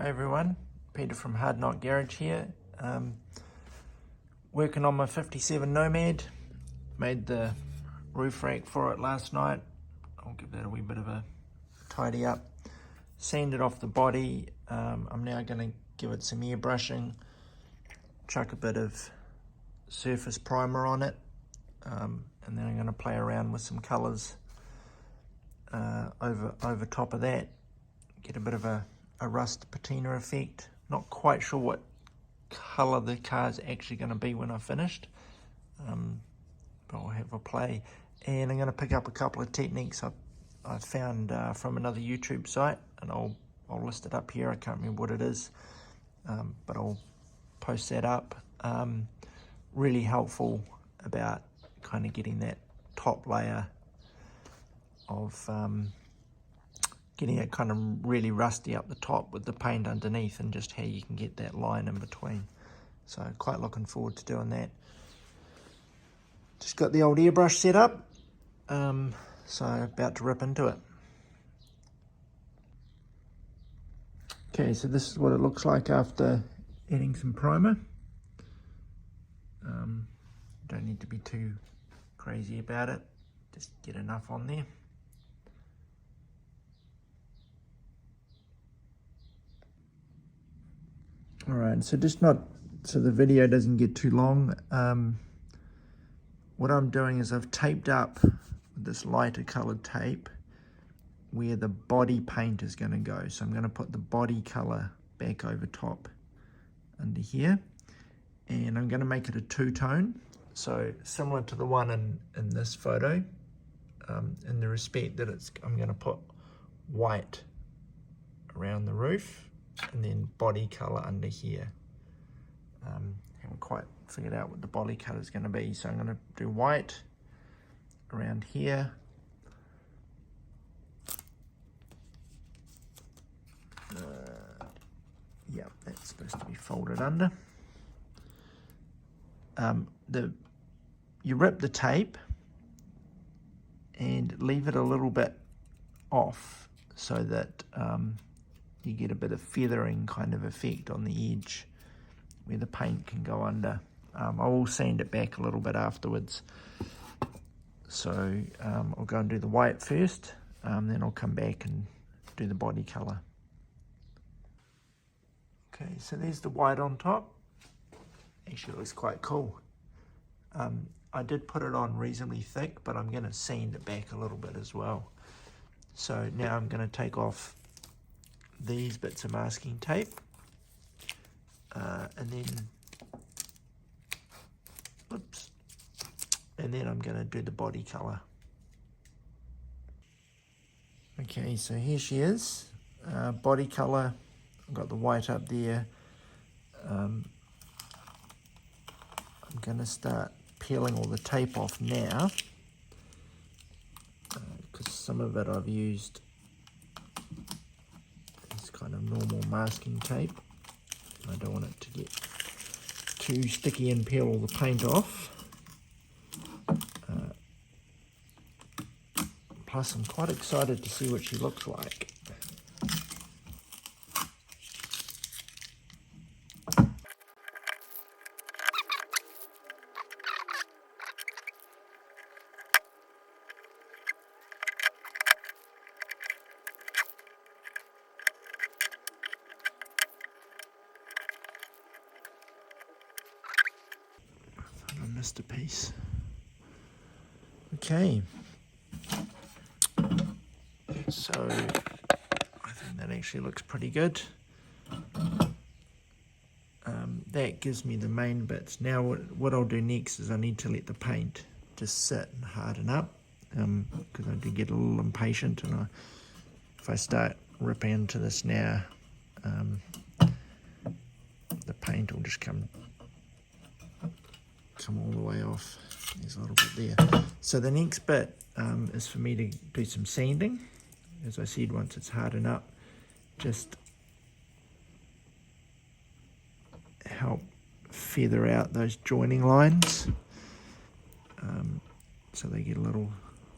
everyone, Peter from Hard Knot Garage here. Working on my 57 Nomad. Made the roof rack for it last night. I'll give that a wee bit of a tidy up. Sanded off the body. I'm now going to give it some airbrushing. Chuck a bit of surface primer on it. And then I'm going to play around with some colours over top of that. Get a bit of a rust patina effect. Not quite sure what colour the car's actually going to be when I've finished, but I'll have a play. And I'm going to pick up a couple of techniques I found from another YouTube site, and I'll list it up here. I can't remember what it is, but I'll post that up. Really helpful about kind of getting that top layer of getting it kind of really rusty up the top with the paint underneath, and just how you can get that line in between. So quite looking forward to doing that. Just got the old airbrush set up, so about to rip into it. Okay, so this is what it looks like after adding some primer. Don't need to be too crazy about it, just get enough on there. Alright, so so the video doesn't get too long, what I'm doing is I've taped up with this lighter coloured tape where the body paint is going to go. So I'm going to put the body colour back over top under here, and I'm going to make it a two-tone, so similar to the one in this photo, in the respect that I'm going to put white around the roof and then body colour under here. Haven't quite figured out what the body colour is going to be, so I'm going to do white around here, yeah, that's supposed to be folded under. You rip the tape and leave it a little bit off so that you get a bit of feathering kind of effect on the edge where the paint can go under. I will sand it back a little bit afterwards. So I'll go and do the white first, then I'll come back and do the body colour. Okay, so there's the white on top. Actually looks quite cool. I did put it on reasonably thick, but I'm going to sand it back a little bit as well. So now I'm going to take off these bits of masking tape, and then I'm going to do the body colour. Okay, so here she is, body colour. I've got the white up there. I'm going to start peeling all the tape off now, because some of it I've used is kind of normal masking tape. I don't want it to get too sticky and peel all the paint off. Plus I'm quite excited to see what she looks like. I missed a piece. Okay, so I think that actually looks pretty good. That gives me the main bits. Now what I'll do next is I need to let the paint just sit and harden up, because I do get a little impatient, and if I start ripping into this now, the paint will just come all the way off. There's a little bit there. So the next bit is for me to do some sanding. As I said, once it's hardened up, just help feather out those joining lines, so they get a little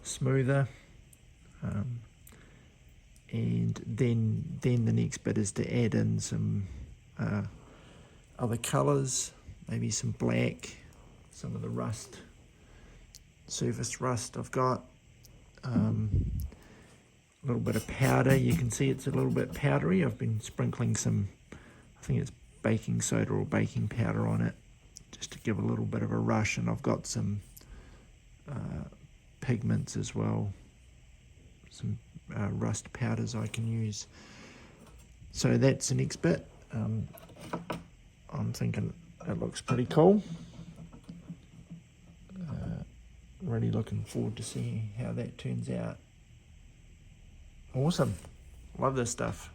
smoother. and then the next bit is to add in some other colours, maybe some black, some of the rust, surface rust I've got, a little bit of powder. You can see it's a little bit powdery. I've been sprinkling some, I think it's baking soda or baking powder on it, just to give a little bit of a rush, and I've got some pigments as well, some rust powders I can use. So that's the next bit. I'm thinking it looks pretty cool. Really looking forward to seeing how that turns out. Awesome. Love this stuff.